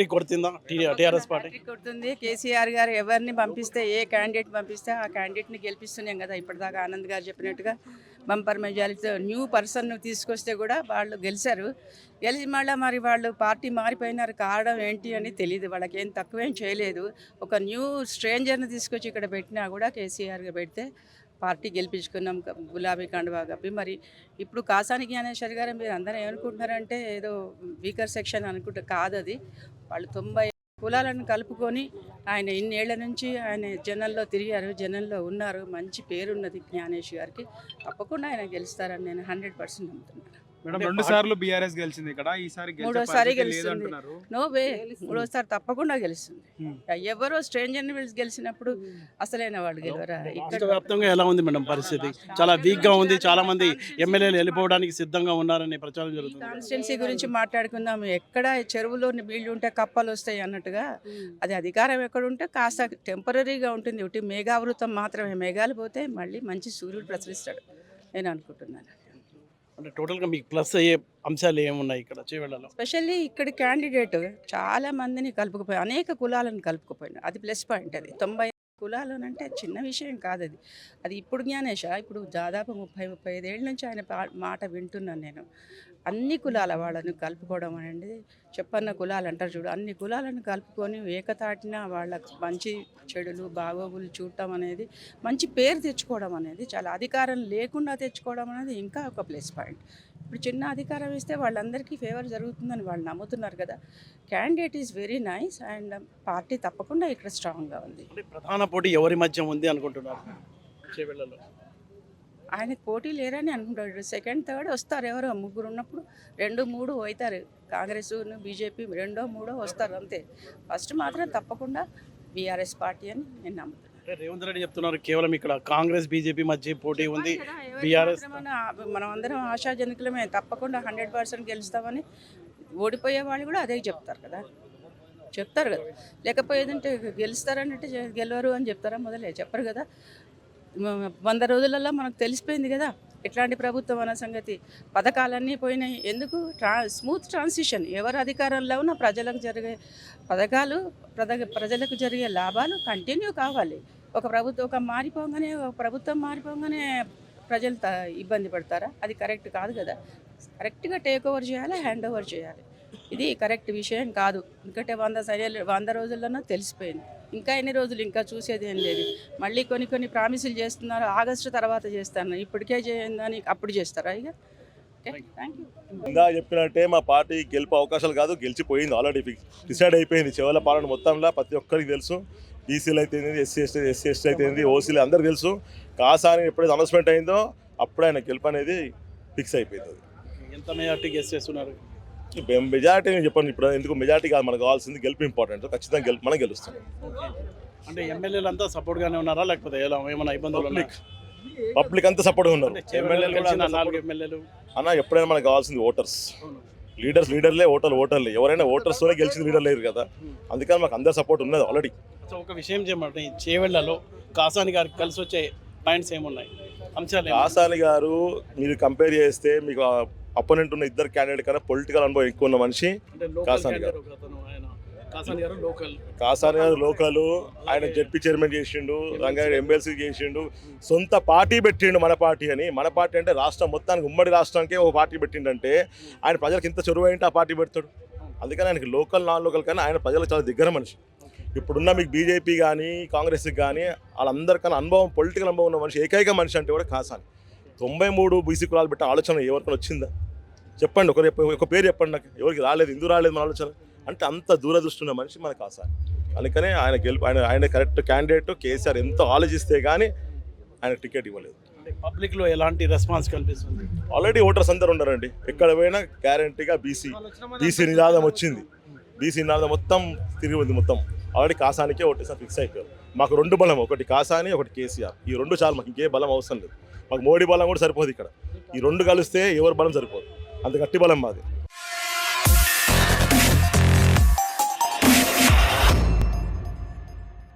కొడుతుందా TRS party? Hat trick కొడుతుంది. కేసీఆర్ గారు ఎవరిని పంపిస్తే, ఏ క్యాండిడేట్ పంపిస్తే ఆ క్యాండిడేట్ని గెలిపిస్తున్నాం కదా. ఇప్పటిదాకా ఆనంద్ గారు చెప్పినట్టుగా బంపర్ మెజారిటీతో న్యూ పర్సన్ తీసుకొస్తే కూడా వాళ్ళు గెలిచారు. గెలిచి మళ్ళీ మరి వాళ్ళు పార్టీ మారిపోయినారు. కారణం ఏంటి అని తెలియదు. వాళ్ళకి ఏం తక్కువేం చేయలేదు. ఒక న్యూ స్ట్రేంజర్ని తీసుకొచ్చి ఇక్కడ పెట్టినా కూడా కేసీఆర్గా పెడితే పార్టీ గెలిపించుకున్నాం గులాబీ కండువా కప్పి. మరి ఇప్పుడు కాసాని జ్ఞానేశ్వర్ గారు మీరు అందరూ ఏమనుకుంటున్నారంటే ఏదో వీకర్ సెక్షన్ అనుకుంటే కాదు. అది వాళ్ళు 90 కులాలను కలుపుకొని ఆయన ఇన్నేళ్ల నుంచి ఆయన జనంలో తిరిగారు, జనంలో ఉన్నారు. మంచి పేరున్నది జ్ఞానేష్ గారికి. తప్పకుండా ఆయన గెలుస్తారని నేను 100% నమ్ముతున్నాను. మేడం 2 సార్లు బీఆర్ఎస్ గెలిచింది ఇక్కడ, ఈసారి మూడోసారి గెలుస్తుంది. నో వే, మూడోసారి తప్పకుండా గెలుస్తుంది. ఎవరో స్ట్రేంజర్ని గెలిచినప్పుడు అసలైన వాళ్ళు గెలవరా? ఇక్కడ వ్యాప్తంగా ఎలా ఉంది మేడం పరిస్థితి? చాలా వీక్ గా ఉంది. చాలా మంది ఎమ్మెల్యేలు వెళ్ళిపోవడానికి సిద్ధంగా ఉన్నారని ప్రచారం జరుగుతుంది. కాన్స్టిట్యున్సీ గురించి మాట్లాడుకుందాం. ఎక్కడ చెరువులో నీళ్లు ఉంటే కప్పలు వస్తాయి అన్నట్టుగా అది అధికారం ఎక్కడ ఉంటే కాస్త టెంపరీగా ఉంటుంది. ఒకటి మేఘావృతం మాత్రమే. మేఘాలు పోతే మళ్ళీ మంచి సూర్యుడు ప్రసరిస్తాడు నేను అనుకుంటున్నాను. అంటే టోటల్గా మీకు ప్లస్ అయ్యే అంశాలు ఏమున్నాయి ఇక్కడ చేవెళ్ళలో? స్పెషల్లీ ఇక్కడ క్యాండిడేట్ చాలా మందిని కలుపుకుపోయి అనేక కులాలను కలుపుకుపోయినా అది ప్లస్ పాయింట్. అది 90 కులాలు అంటే చిన్న విషయం కాదు. అది ఇప్పుడు జ్ఞానేష ఇప్పుడు దాదాపు 30-35 ఏళ్ళ నుంచి ఆయన మాట వింటున్నాను నేను. అన్ని కులాల వాళ్ళను కలుపుకోవడం అనేది చెప్పన్న కులాలు అంటారు చూడు, అన్ని కులాలను కలుపుకొని ఏకతాటిన వాళ్ళకు మంచి చెడులు బాగోగులు చూడటం అనేది, మంచి పేరు తెచ్చుకోవడం అనేది, చాలా అధికారం లేకుండా తెచ్చుకోవడం అనేది ఇంకా ఒక ప్లస్ పాయింట్. ఇప్పుడు చిన్న అధికారం ఇస్తే వాళ్ళందరికీ ఫేవర్ జరుగుతుందని వాళ్ళు నమ్ముతున్నారు కదా. Candidate is very nice and party తప్పకుండా ఇక్కడ స్ట్రాంగ్గా ఉంది. ప్రధాన పోటీ ఎవరి మధ్య ఉంది అనుకుంటున్నారు చేవెళ్ళలో? ఆయనకు పోటీ లేరని అనుకుంటాడు. సెకండ్ థర్డ్ వస్తారు. ఎవరో ముగ్గురు ఉన్నప్పుడు 2-3 అవుతారు. కాంగ్రెస్ బీజేపీ 2-3 వస్తారు అంతే. ఫస్ట్ మాత్రం తప్పకుండా బీఆర్ఎస్ పార్టీ అని నేను నమ్ముతున్నాను. రేవంత్ రెడ్డి చెప్తున్నారు కేవలం ఇక్కడ కాంగ్రెస్ బీజేపీ మధ్య పోటీ ఉంది. బీఆర్ఎస్ మనం అందరం ఆశాజనకులమే. తప్పకుండా 100% గెలుస్తామని. ఓడిపోయే వాళ్ళు కూడా అదే చెప్తారు కదా. లేకపోయేదంటే గెలుస్తారనంటే గెలవరు అని చెప్తారా? మొదలే చెప్పరు కదా. 100 రోజులలో మనకు తెలిసిపోయింది కదా ఎట్లాంటి ప్రభుత్వం అన్న సంగతి. పథకాలన్నీ పోయినాయి. ఎందుకు? Smooth transition. ఎవరు అధికారంలో ఉన్న ప్రజలకు జరిగే పథకాలు, ప్రజలకు జరిగే లాభాలు కంటిన్యూ కావాలి. ఒక ప్రభుత్వం మారిపోగానే ప్రజలు ఇబ్బంది పడతారా? అది కరెక్ట్ కాదు కదా. కరెక్ట్గా టేక్ ఓవర్ చేయాలి, హ్యాండ్ ఓవర్ చేయాలి. ఇది కరెక్ట్ విషయం కాదు. ఎందుకంటే 100 రోజుల్లోనూ తెలిసిపోయింది. ఇంకా ఎన్ని రోజులు ఇంకా చూసేది ఏం లేదు. మళ్ళీ కొన్ని ప్రామిసులు చేస్తున్నారు. ఆగస్టు తర్వాత చేస్తాను, ఇప్పటికే చేయందని అప్పుడు చేస్తారా? ఇక థ్యాంక్ యూ. ఇందా చెప్పినట్టే మా పార్టీ గెలుపు అవకాశాలు కాదు, గెలిచిపోయింది. ఆల్రెడీ డిసైడ్ అయిపోయింది. చెవల పాలన మొత్తంలో ప్రతి ఒక్కరికి తెలుసు. బీసీలు అయితే ఎస్సీ ఎస్టీ అయితే ఓసీలు అందరికీ తెలుసు. కాసాని ఎప్పుడైతే అనౌన్స్మెంట్ అయిందో అప్పుడు ఆయన గెలుపు అనేది ఫిక్స్ అయిపోయింది. ఎంత మెజార్టీ గెస్ చేస్తున్నారు? మెజార్టీ నేను చెప్పాను. ఇప్పుడు ఎందుకు మెజార్టీ కాదు, మనకు కావాల్సింది గెలుపు ఇంపార్టెంట్. ఖచ్చితంగా మనం గెలుస్తాం. అంటే ఎమ్మెల్యేలు అంతా సపోర్ట్గానే ఉన్నారా లేకపోతే ఎలా ఏమైనా ఇబ్బందులు? పబ్లిక్ అంతా సపోర్ట్గా ఉన్నారు. ఎమ్మెల్యేలు అన్న ఎప్పుడైనా మనకు కావాల్సింది ఓటర్స్. లీడర్లే ఓటర్లే. ఎవరైనా ఓటర్స్తోనే గెలిచింది, లీడర్ లేరు కదా. అందుకని మాకు అందరు సపోర్ట్ ఉన్నది ఆల్రెడీ. ఒక విషయం చెప్పండి, చేవెళ్లలో కాసాని గారికి కలిసి వచ్చే పాయింట్స్ ఏమున్నాయి, అంశాలు? కాసాని గారు మీరు కంపేర్ చేస్తే మీకు అపోనెంట్ ఉన్న ఇద్దరు క్యాండిడేట్ కన్నా పొలిటికల్ అనుభవం ఎక్కువ ఉన్న మనిషి కాసాని గారు. కాసాని గారు లోకల్. ఆయన జడ్పీ చైర్మన్ చేసిండు, రంగారెడ్డి ఎమ్మెల్సీ చేసిండు, సొంత పార్టీ పెట్టిండు మన పార్టీ అని. మన పార్టీ అంటే రాష్ట్రం మొత్తానికి, ఉమ్మడి రాష్ట్రానికే ఒక పార్టీ పెట్టిండంటే ఆయన ప్రజలకు ఇంత చొరవ ఏంటి ఆ పార్టీ పెడతాడు. అందుకని ఆయనకి లోకల్ నాన్ లోకల్ కానీ ఆయన ప్రజలకు చాలా దగ్గర మనిషి. ఇప్పుడున్న మీకు బీజేపీ కానీ కాంగ్రెస్కి కానీ వాళ్ళందరికన్నా అనుభవం, పొలిటికల్ అనుభవం ఉన్న మనిషి, ఏకైక మనిషి అంటే కూడా కాసాని. 93 బీసీ కులాలు పెట్టే ఆలోచన ఎవరికైనా వచ్చిందా చెప్పండి? ఒక పేరు చెప్పండి నాకు. ఎవరికి రాలేదు, ఎందుకు రాలేదు మన ఆలోచన అంటే? అంత దూరదృష్టి ఉన్న మనిషి మనకు కాసాని. అందుకనే ఆయన గెలుపు, ఆయన కరెక్ట్ క్యాండిడేట్. కేసీఆర్ ఎంతో ఆలోచిస్తే కానీ ఆయన టికెట్ ఇవ్వలేదు. పబ్లిక్లో ఎలాంటి రెస్పాన్స్ కనిపిస్తుంది? ఆల్రెడీ ఓటర్స్ అందరు ఉన్నారండి. ఎక్కడ పోయినా గ్యారంటీగా బీసీ నినాదం వచ్చింది. బీసీ నినాదం మొత్తం తిరిగి ఉంది. మొత్తం ఆల్రెడీ కాసానికే ఓటేసారి ఫిక్స్ అయిపోయారు. మాకు 2 బలం, ఒకటి కాసాని, ఒకటి కేసీఆర్. ఈ 2 చాలు, మాకు ఇంకే బలం అవసరం లేదు. మాకు మోడీ బలం కూడా సరిపోదు ఇక్కడ. ఈ 2 కలిస్తే ఎవరి బలం సరిపోదు. అంత గట్టి బలం మాది.